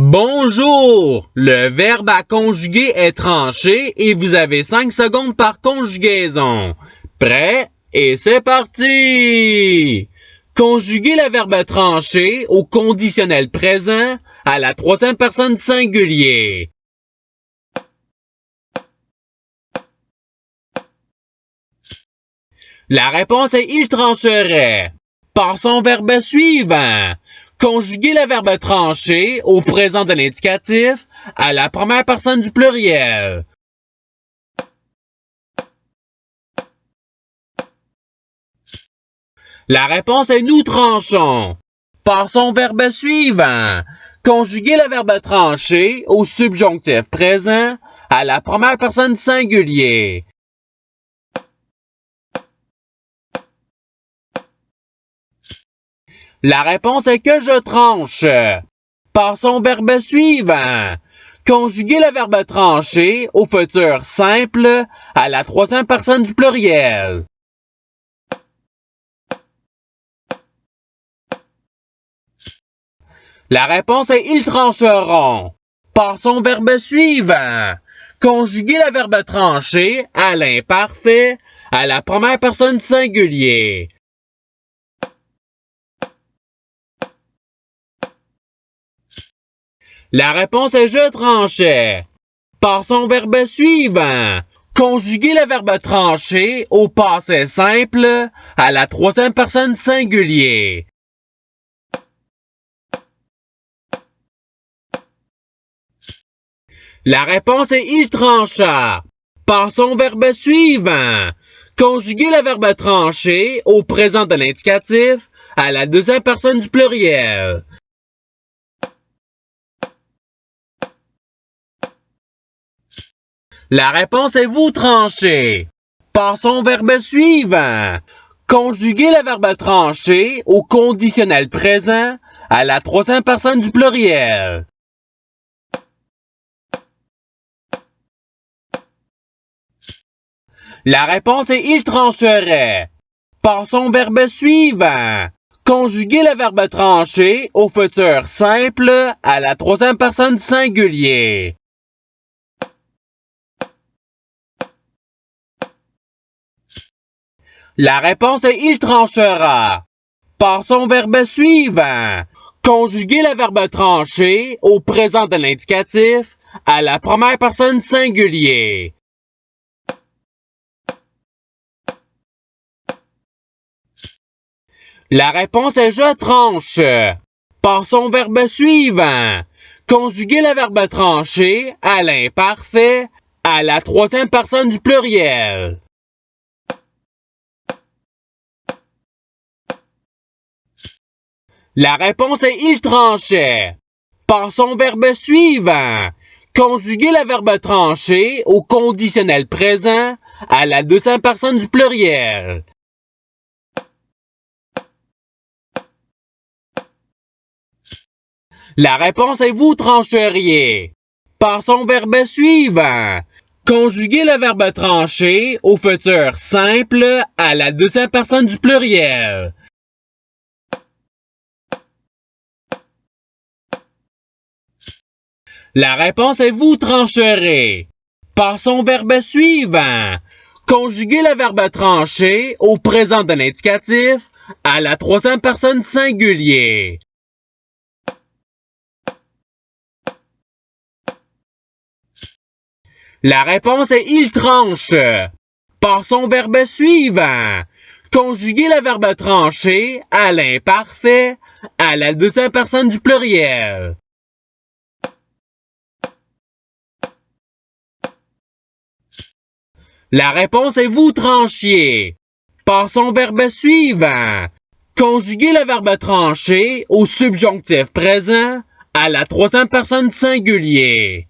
Bonjour! Le verbe à conjuguer est tranché et vous avez 5 secondes par conjugaison. Prêt? Et c'est parti! Conjuguez le verbe tranché au conditionnel présent à la troisième personne singulier. La réponse est il trancherait. Passons au verbe suivant. Conjuguez le verbe trancher au présent de l'indicatif à la première personne du pluriel. La réponse est nous tranchons. Passons au verbe suivant. Conjuguez le verbe trancher au subjonctif présent à la première personne singulier. La réponse est que je tranche. Passons au verbe suivant. Conjuguez le verbe trancher au futur simple à la troisième personne du pluriel. La réponse est ils trancheront. Passons au verbe suivant. Conjuguez le verbe trancher à l'imparfait à la première personne singulier. La réponse est je tranchais. Passons au verbe suivant. Conjuguez le verbe trancher au passé simple à la troisième personne singulier. La réponse est il trancha. Passons au verbe suivant. Conjuguez le verbe trancher au présent de l'indicatif à la deuxième personne du pluriel. La réponse est vous tranchez. Passons au verbe suivant. Conjuguez le verbe trancher au conditionnel présent à la troisième personne du pluriel. La réponse est il trancherait. Passons au verbe suivant. Conjuguez le verbe trancher au futur simple à la troisième personne singulier. La réponse est il tranchera. Passons au verbe suivant. Conjuguez le verbe trancher au présent de l'indicatif à la première personne singulier. La réponse est je tranche. Passons au verbe suivant. Conjuguez le verbe trancher à l'imparfait à la troisième personne du pluriel. La réponse est il tranchait. Passons au verbe suivant. Conjuguez le verbe trancher au conditionnel présent à la deuxième personne du pluriel. La réponse est vous trancheriez. Passons au verbe suivant. Conjuguez le verbe trancher au futur simple à la deuxième personne du pluriel. La réponse est vous trancherez. Passons au verbe suivant. Conjuguez le verbe trancher au présent de l'indicatif à la troisième personne singulier. La réponse est il tranche. Passons au verbe suivant. Conjuguez le verbe trancher à l'imparfait à la deuxième personne du pluriel. La réponse est vous tranchiez. Passons au verbe suivant. Conjuguez le verbe trancher au subjonctif présent à la troisième personne singulier.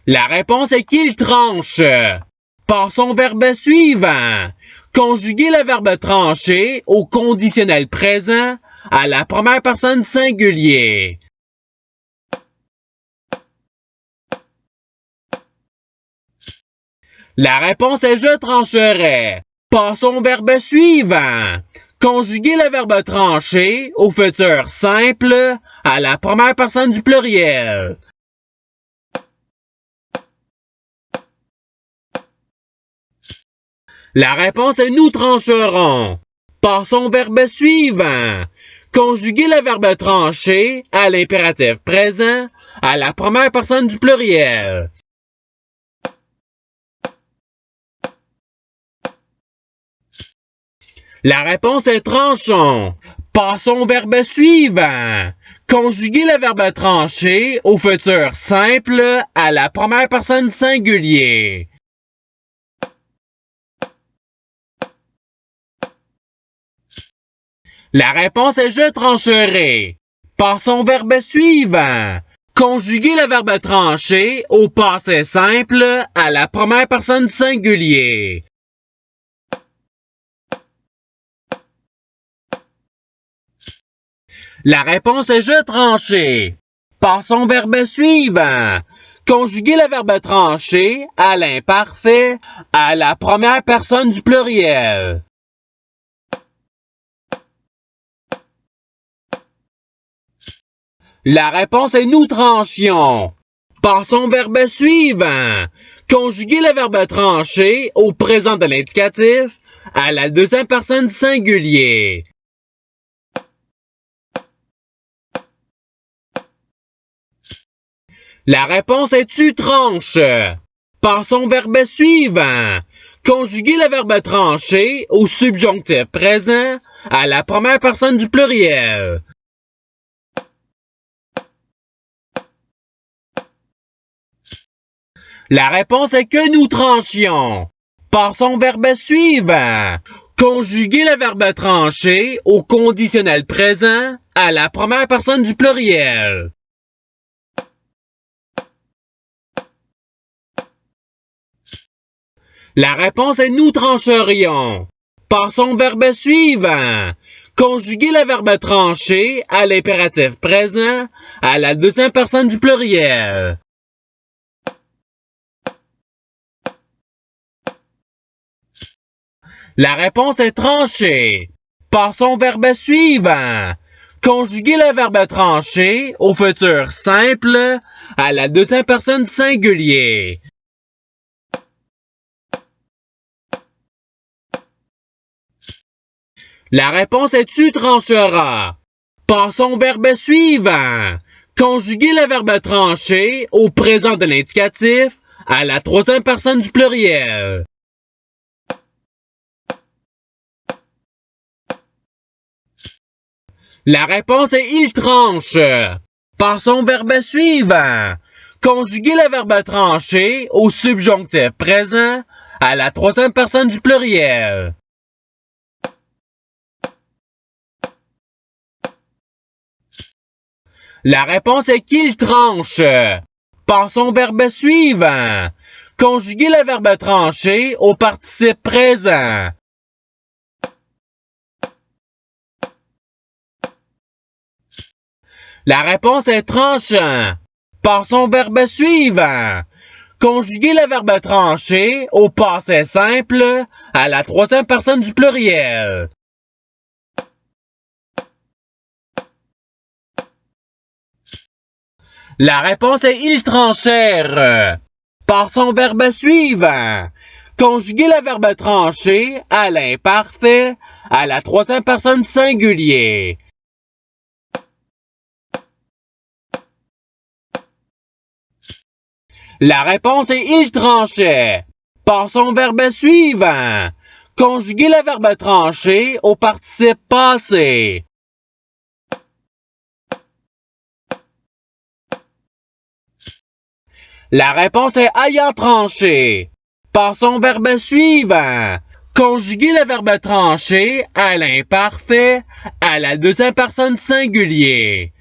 La réponse est qu'il tranche. Passons au verbe suivant. Conjuguez le verbe trancher au conditionnel présent à la première personne singulier. La réponse est je trancherai. Passons au verbe suivant. Conjuguer le verbe trancher au futur simple à la première personne du pluriel. La réponse est nous trancherons. Passons au verbe suivant. Conjuguer le verbe trancher à l'impératif présent à la première personne du pluriel. La réponse est tranchons. Passons au verbe suivant. Conjuguer le verbe trancher au futur simple à la première personne singulier. La réponse est je trancherai. Passons au verbe suivant. Conjuguer le verbe trancher au passé simple à la première personne singulier. La réponse est je trancher. Passons au verbe suivant. Conjuguer le verbe trancher à l'imparfait à la première personne du pluriel. La réponse est nous tranchions. Passons au verbe suivant. Conjuguer le verbe trancher au présent de l'indicatif à la deuxième personne du singulier. La réponse est tu tranches. Passons au verbe suivant. Conjuguer le verbe trancher au subjonctif présent à la première personne du pluriel. La réponse est que nous tranchions. Passons au verbe suivant. Conjuguer le verbe trancher au conditionnel présent à la première personne du pluriel. La réponse est nous trancherions. Passons au verbe suivant. Conjuguer le verbe trancher à l'impératif présent à la deuxième personne du pluriel. La réponse est trancher. Passons au verbe suivant. Conjuguer le verbe trancher au futur simple à la deuxième personne du singulier. La réponse est tu trancheras. Passons au verbe suivant. Conjuguer le verbe trancher au présent de l'indicatif à la troisième personne du pluriel. La réponse est il tranche. Passons au verbe suivant. Conjuguer le verbe trancher au subjonctif présent à la troisième personne du pluriel. La réponse est qu'il tranche. Passons au verbe suivant. Conjuguer le verbe trancher au participe présent. La réponse est tranchant. Passons au verbe suivant. Conjuguer le verbe trancher au passé simple à la troisième personne du pluriel. La réponse est ils tranchèrent. Passons au verbe suivant. Conjuguer le verbe trancher à l'imparfait à la troisième personne singulier. La réponse est il tranchait. Passons au verbe suivant. Conjuguer le verbe trancher au participe passé. La réponse est ayant tranché. Passons au verbe suivant. Conjuguer le verbe trancher à l'imparfait à la deuxième personne singulier.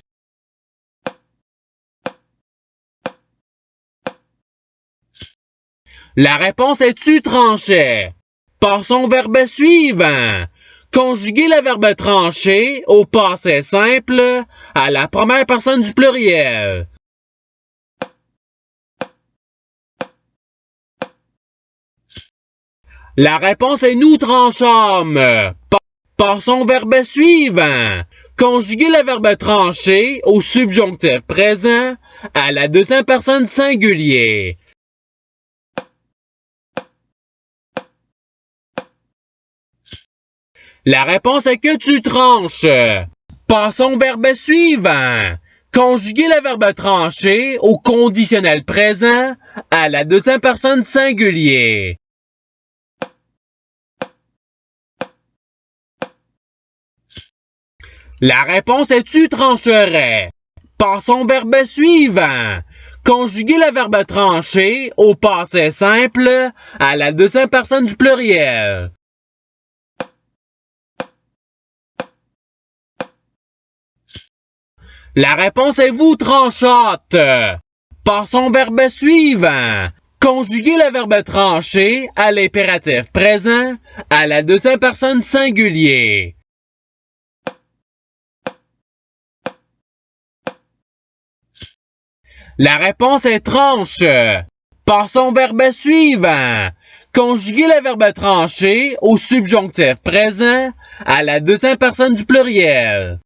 La réponse est tu tranchais. Passons au verbe suivant. Conjuguer le verbe trancher au passé simple à la première personne du pluriel. La réponse est nous tranchâmes. Passons au verbe suivant. Conjuguez le verbe trancher au subjonctif présent à la deuxième personne singulier. La réponse est que tu tranches. Passons au verbe suivant. Conjuguez le verbe trancher au conditionnel présent à la deuxième personne singulier. La réponse est tu trancherais. Passons au verbe suivant. Conjuguez le verbe trancher au passé simple à la deuxième personne du pluriel. La réponse est vous tranchâtes. Passons au verbe suivant. Conjuguez le verbe trancher à l'impératif présent à la deuxième personne singulier. La réponse est tranche. Passons au verbe suivant. Conjuguez le verbe trancher au subjonctif présent à la deuxième personne du pluriel.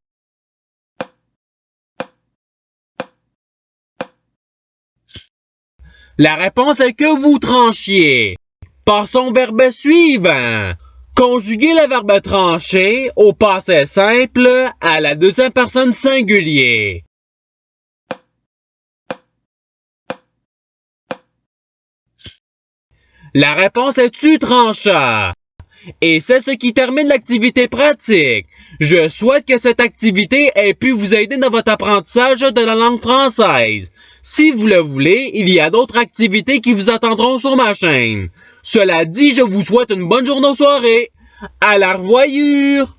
La réponse est que vous tranchiez. Passons au verbe suivant. Conjuguez le verbe trancher au passé simple à la deuxième personne singulier. La réponse est tu tranchas. Et c'est ce qui termine l'activité pratique. Je souhaite que cette activité ait pu vous aider dans votre apprentissage de la langue française. Si vous le voulez, il y a d'autres activités qui vous attendront sur ma chaîne. Cela dit, je vous souhaite une bonne journée ou soirée. À la revoyure!